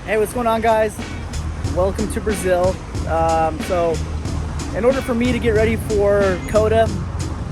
Hey, what's going on, guys? Welcome to Brazil. So in order for me to get ready for COTA,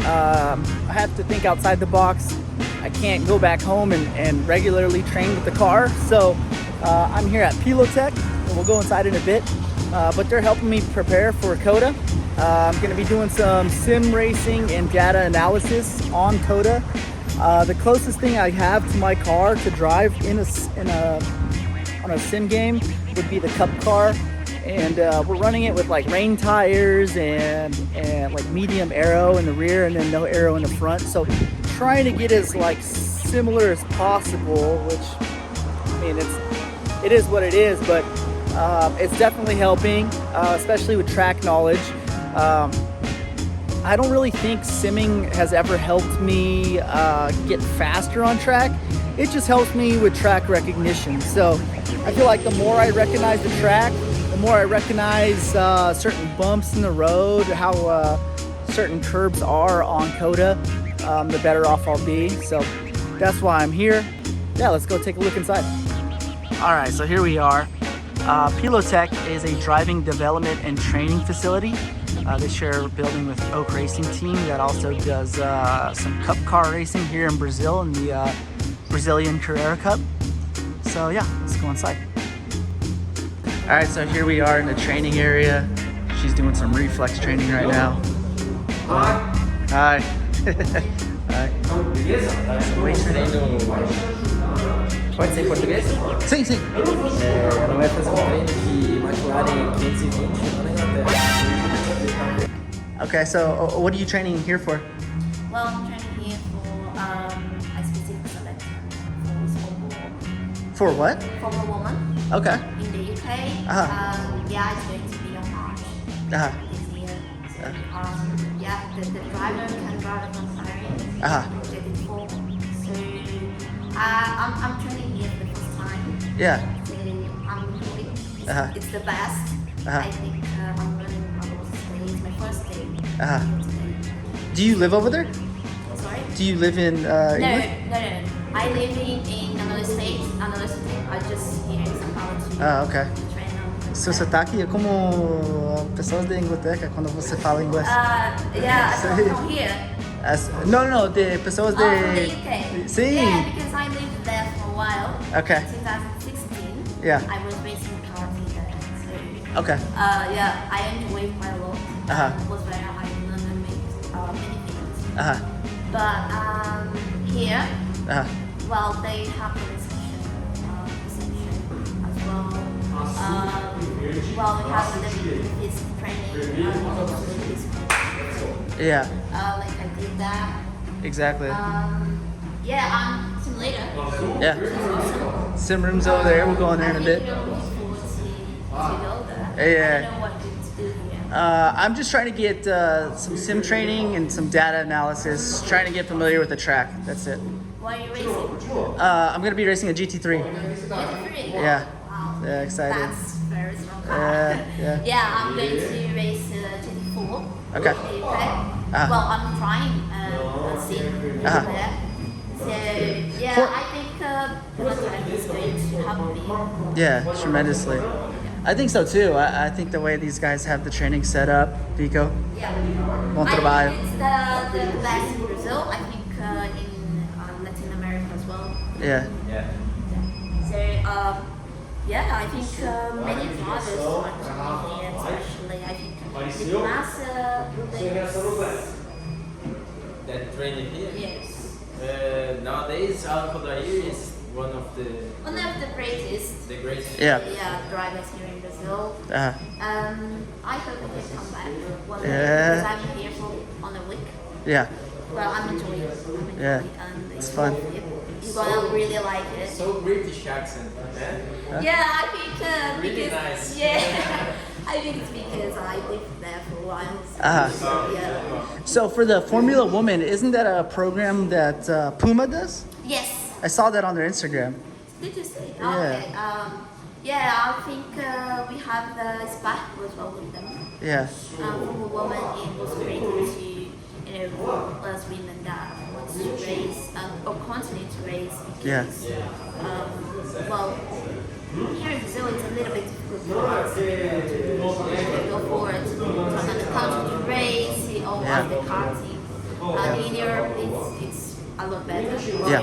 I have to think outside the box. I can't go back home and regularly train with the car. So I'm here at Pilotech, and we'll go inside in a bit. But they're helping me prepare for COTA. I'm going to be doing some sim racing and data analysis on COTA. The closest thing I have to my car to drive on a sim game would be the Cup car, and we're running it with like rain tires and like medium aero in the rear and then no aero in the front. So trying to get as like similar as possible, which I mean it is what it is, but it's definitely helping, especially with track knowledge. I don't really think simming has ever helped me get faster on track. It just helps me with track recognition. So I feel like the more I recognize the track, the more I recognize certain bumps in the road, how certain curbs are on COTA, the better off I'll be. So that's why I'm here. Yeah, let's go take a look inside. All right, so here we are. Pilotech is a driving development and training facility. They share a building with Oak Racing Team that also does some Cup car racing here in Brazil in the Brazilian Carrera Cup. So yeah, let's go inside. All right, so here we are in the training area. She's doing some reflex training right now. Hi. Hi. Weight training. Pode ser em português? Sim, sim. Ela vai fazer um treino de McLaren 520 lá na Inglaterra. Okay, so what are you training here for? Well, I'm training here for a specific selection For what? for a woman Okay. in the UK. Yeah, it's going to be on March this year. So, yeah, the driver can drive on McLaren GT4. So I'm training here for the first time. Yeah. So I'm it's the best. I think I'm running it's my first day. Do you live over there? Sorry? Do you live in England? No. I live in another state, another city. I just here in São Paulo to Okay. train on. Seu sotaque é como pessoas da Inglaterra quando você fala inglês. Yeah, from here. No, de pessoas de... From the UK. Sim. Yeah, because I lived there for a while. Okay. In 2016. Yeah. I was racing cars in there. So, Okay. yeah, I enjoyed it quite a lot. Was where I learned many things. But here, well, they have the reception as well. Well, we have the this training. Yeah. Like I did that. Exactly. Yeah, I'm simulator. Yeah. Sim room's over there. We'll go in there in a bit. I think you're looking forward to go there. Yeah. I don't know what to do here. I'm just trying to get some sim training and some data analysis, trying to get familiar with the track. That's it. Why are you racing? I'm going to be racing a GT3. GT3? Yeah. Wow. Yeah, excited. That's very strong car. Yeah. Yeah, I'm going to race GT4. Okay. Well, I'm trying sim there. So, yeah, I think the track is going to help me. Yeah, tremendously. I think so too. I think the way these guys have the training set up, Vico. Yeah. Bom I trabalho. think it's the best in Brazil. I think in Latin America as well. Yeah. So, yeah, I think many drivers are coming here, especially I think the last That training here? yes. Nowadays, Alcodair is one of the greatest greatest. Yeah. drivers here in Brazil. I hope we can come back one day because I'm here for on a week. Yeah. Well, I'm enjoying it. Yeah. And It's fun. You're gonna really like it. So British accent, eh? Yeah, I think Really because nice. yeah, I think it's because I lived there for a while. So, yeah. So for the Formula Woman, isn't that a program that PUMA does? Yes. I saw that on their Instagram. Did you see? Yeah. Okay. Yeah, I think we have the Speigler as well with them. Yeah. For a woman, it was great to us women that wants to race or continue to race because well, here in Brazil still it's a little bit difficult to go forward. When it comes to race or the karting, in Europe it's a lot better. Yeah.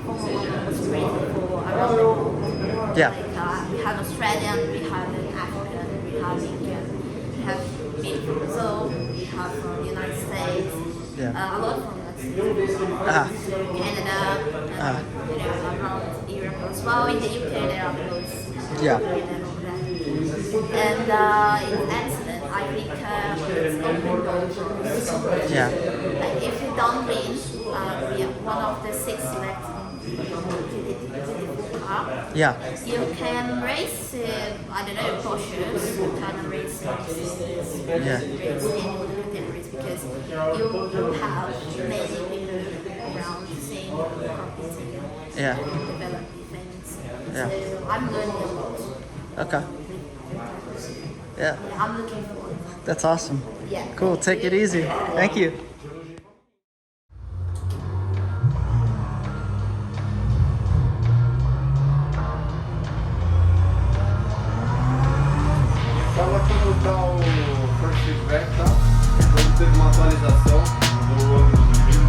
Formula 1 was created for around the world. Yeah. Like, we have Australian, we have an African, we have Indian, we have people from Brazil, we have from the United States, Yeah. a lot from Mexico, Canada, around Europe as well. In the UK there are those. Yeah. And it's excellent. I think it's open goals. Yeah. Like if you don't win, we are one of the 6 selected GT4 car. Yeah. You can race, I don't know, Porsches, kind of racing, Yeah. categories because you have many people around seeing, competing, Yeah. developing things. Yeah. So I'm learning a lot. Okay. Yeah. I'm looking forward. That's awesome. Yeah. Cool. Take it easy. Thank you. Fala como tá o first feedback, tá? Quando teve uma atualização do ângulo do vídeo,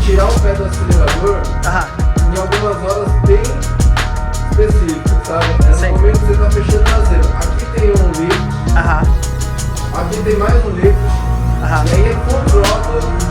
tirar o pé do acelerador em algumas horas bem específicas, sabe? É no momento que você está fechando o traseiro. Aqui tem um lift, aqui tem mais um lift, e aí é full throttle.